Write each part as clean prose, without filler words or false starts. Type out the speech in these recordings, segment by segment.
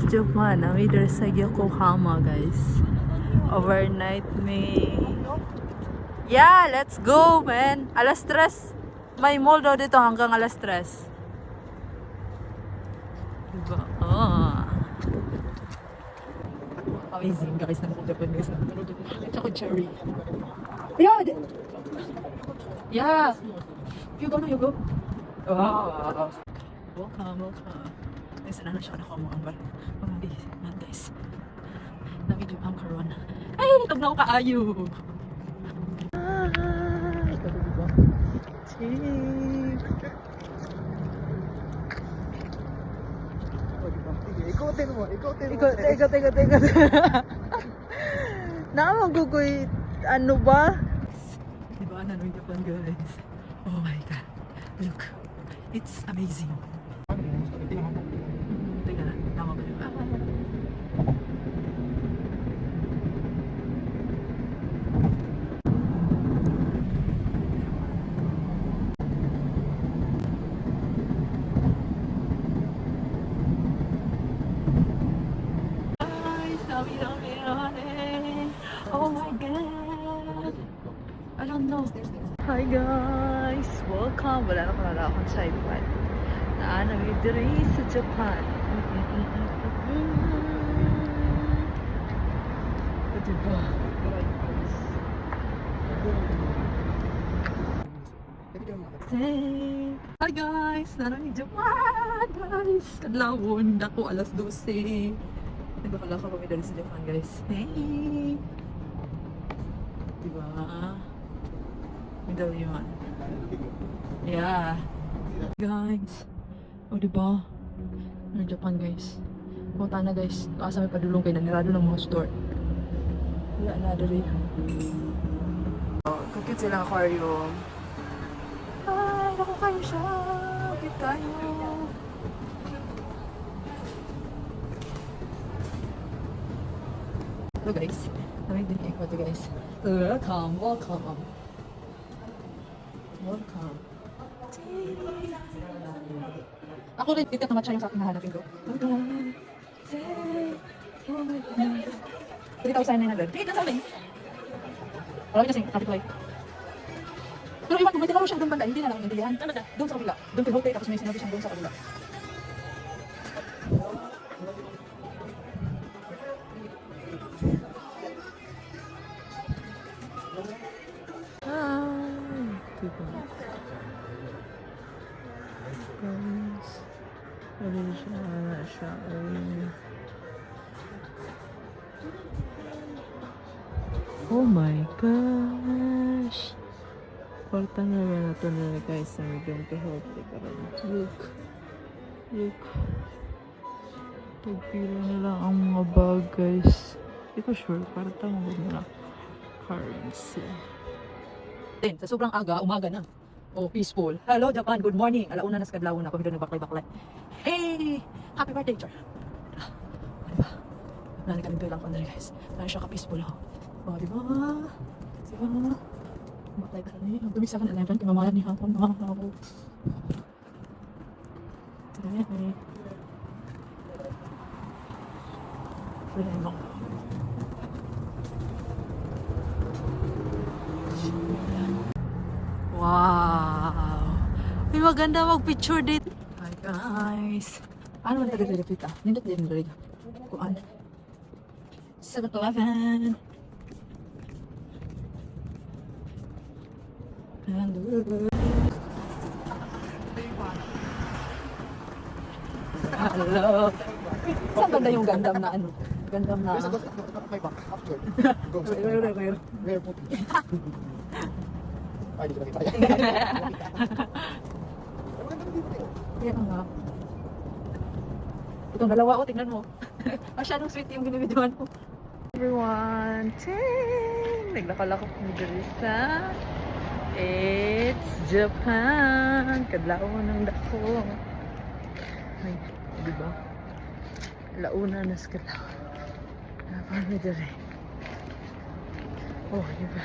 Japan. Nami diri sa Yokohama, guys. Overnight may... Yeah, let's go, man. Alas 3. May mall daw dito hanggang alas 3. Diba? Oh. Amazing, guys. Nandito Japan, guys. Tsaka cherry. Ayan! Yeah! You go na, you go. Wow! Welcome, welcome. Guys, na siya ako mga guys. Nami Japan karon. Ay, itog na ako kaayo. Ito diba? Cheap. Ikotin mo. Ikot. Namagugoy, ano ba? Diba, Nanoy Japan, guys? Oh my God. Look. It's amazing. Teka na, tama ba yun? Oh my God! I don't know. Hi guys! Welcome! Wala na pala akong tripod. Naanami diri sa Japan. O diba? Hi guys! Naanami Japan! Guys! Kadlawon! Dako alas 12. Nagpapala ko kami dali sa Japan, guys. Hey! Diba? Middle yun. Yeah. Guys. O diba? Ano Japan, guys? Punta na, guys. Kaasa may padulong kayo. Nanirado ng mga store. Wala na, dali. Kukit silang aquarium. Ay, naku kayo siya. Kukit tayo. Hello guys, kami din kayo ito guys. Welcome. Ako rin, titik naman siya yung sa akin nahanapin ko. Oh my God. Pwede tayo sana na doon. Tigit na sa amin. Marami kasing traffic light. Pero iwan ko, may tinawag siya doon banda. Hindi na lang nandiyan. Doon sa kabila. Doon kay Hote, tapos may sinabi siyang doon sa kabila. Guys, ano siya, oh my gosh, porta na rin ito na guys sa medium to healthy karon. Look, tagpila na lang ang mga bag guys. Hindi ko sure, para tawag na currency. Sa sobrang aga, umaga na. Oh, peaceful. Hello Japan, good morning. Alauna na sa kadlawon na. Pamilya na baklay-baklay. Hey! Happy birthday, Char. Diba? Nani kami lang ko na guys. Nani siya ka-peaceful ha. Oh, diba? Diba? Baklay ka rin. Ang tumisa ka na 11. Kimamayan ni Hapon. Ako. Diba yan eh. Wala mo. Wow! May maganda mag-picture dito. Hi guys! Ano man taga-repeat ah? Nindot din rin. Kuan? 7-Eleven! Hello! Saan ganda yung gandam na ano? Gandam na... May back. After. Go. Where put? Ay, dito na kita. Kaya nga. Itong dalawa, tingnan mo. Masyadong sweet yung binibidyoan mo. Everyone, ting! Naglakalakot mo dito sa It's Japan. Kadlaw ng dako. Ay, diba? Launa na sa kadlaw. Napami dito. Oh, diba?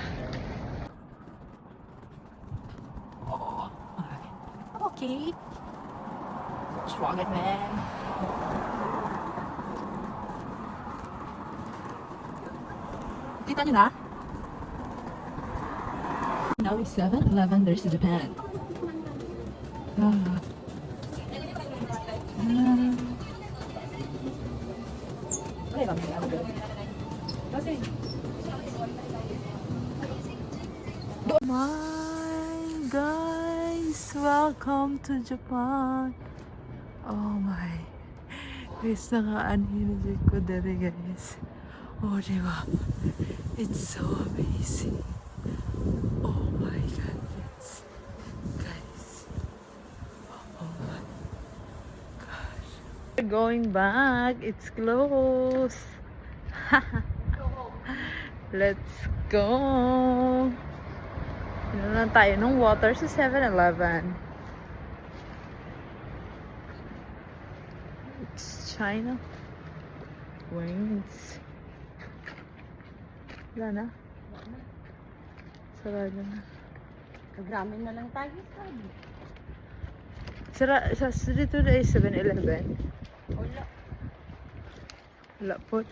Okay. Strong it, man. Kita nyo na? Now it's 7-Eleven, there's Japan. Ah. My guys, welcome to Japan. Oh my. Guys, naka-anhinajig ko dere guys. Oh, diba? It's so amazing. Oh my goodness. Guys. Oh my gosh. We're going back. It's close. Let's go. Ano lang tayo ng water sa 7-Eleven. It's China. Wings. Wala na. Sarado na. Kagramin na lang tayo, sabi. Dito na 7-Eleven. Wala. Wala po.